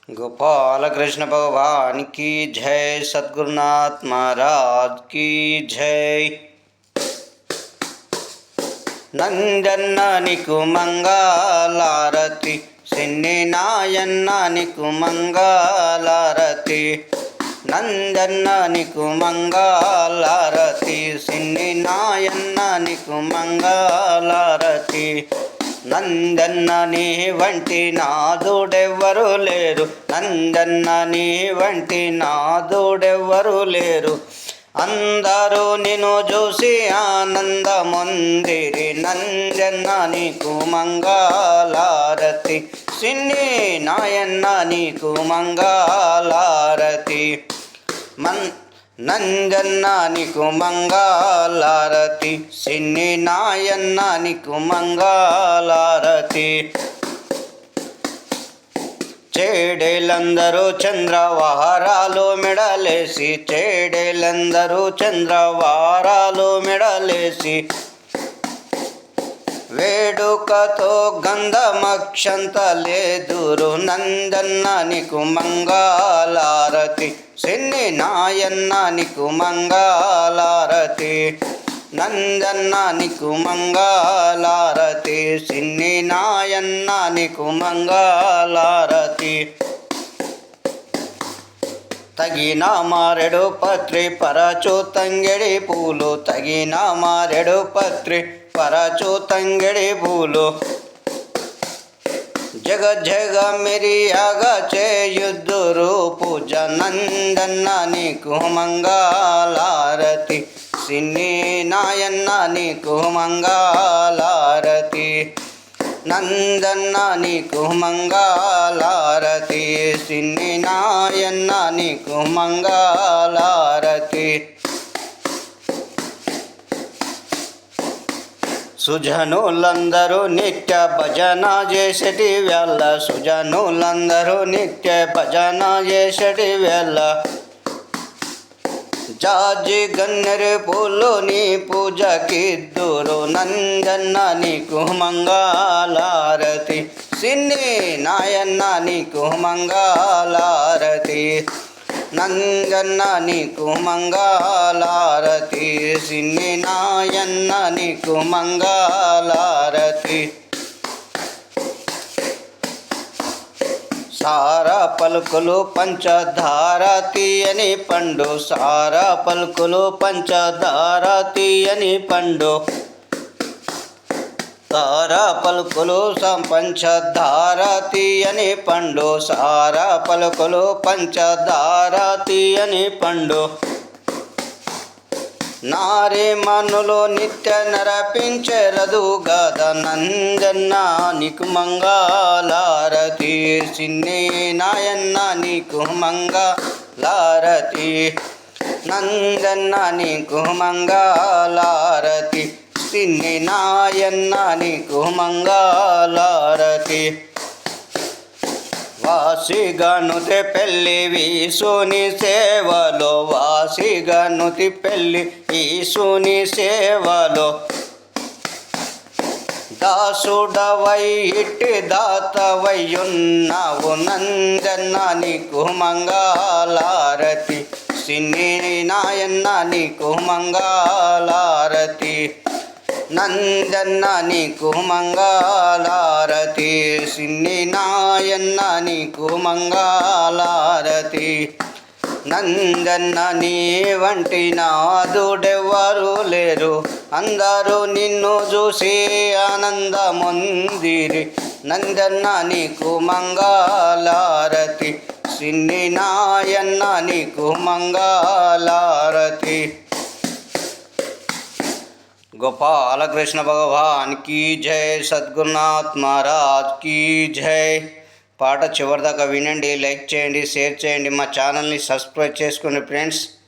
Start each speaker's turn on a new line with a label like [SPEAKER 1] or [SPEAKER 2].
[SPEAKER 1] गोपाल कृष्ण भगवान की जय। सद्गुरुनाथ महाराज की जय। నంజన్న నీకు మంగళారతి, సిన్ని నాయన్న నీకు మంగళారతి. నంజన్న నీకు మంగళారతి, సిన్ని నాయన్న నీకు మంగళారతి. నందన్న నీ వంటి నాదుడెవ్వరు లేరు, నందన్న నీ వంటి నాదుడెవ్వరు లేరు. అందరూ నిన్ను చూసి ఆనందమొందిరి, నంజన్న నీకు మంగళారతి, సిన్ని నాయన్న నీకు మంగళారతి. నంజన్న నీకు మంగళారతి, సిన్ని నాయన్న నీకు మంగళారతి. చేడేలందరూ చంద్రవారాలు మెడలేసి, చేడేలందరూ చంద్రవారాలు మెడలేసి, వేడుకతో గంధమక్షంతలేదురు, నంజన్న నీకు మంగళారతి, సిన్ని నాయన్న నీకు మంగళారతి. నంజన్న నీకు మంగళారతి, సిన్ని నాయన్న నీకు మంగళారతి. తగిన మారెడు పత్రి పరచు తంగెడి పూలు, తగిన మారెడు పత్రి పరచు తంగెడి పూలు. జగ జగ మిరియాగా చేయుద్దురు పూజ, నంజన్న నీకు మంగళారతి, సిన్ని నాయన్న నీకు మంగళారతి. నంజన్న నీకు మంగళారతి, సిన్ని నాయన్న నీకు మంగళారతి. సుజనులందరూ నిత్య భజన చేసేటి వేళ, సుజనులందరూ నిత్య భజన చేసేటి వేళ. జాజి గన్నెరి పూలు నీ పూజకిద్దురు, నంజన్న నీకు మంగళారతి, సిన్ని నాయన్న నీకు మంగళారతి. నంజన్న నీకు మంగళారతి, సిన్ని నాయన్న నీకు మంగళారతి. సారా పలుకులు పంచదార తీయని పండు, సారా పలుకులు పంచదార తీయని పండు. సారా పలుకులు పంచదార తీయని పండు, సారా పలుకులు పంచదార తీయని పండు. నారీ మనులు నిత్య నరపించెరదు గద, నంజన్న నీకు మంగళారతి, సిన్ని నాయన్న నీకు మంగళారతి. నంజన్న నీకు మంగళారతి, సిన్ని నాయన్న నీకు మంగళారతి. వాసిగనుతి పెళ్ళి వీసుని సేవలో, వాసిగనుతి పెళ్ళి ఈసుని సేవలో. దాసుడవై ఇట్టి దాతవయ్యున్నావు, నంజన్న నీకు మంగళారతి, సిన్ని నాయన్న నీకు మంగళారతి. నంజన్న నీకు మంగళారతి, సిన్ని నాయన్న నీకు మంగళారతి. నంజన్న నీ వంటి నాదుడెవ్వరు లేరు, అందరూ నిన్ను చూసి ఆనందమొందిరి, నంజన్న నీకు మంగళారతి, సిన్ని నాయన్న నీకు మంగళారతి. गोपाल कृष्ण भगवान की जय। सद्गुरुनाथ महाराज की जय। పాట చివరిదాకా వినండి, లైక్ చేయండి, షేర్ చేయండి, మా ఛానల్ని సబ్స్క్రైబ్ చేసుకోండి ఫ్రెండ్స్.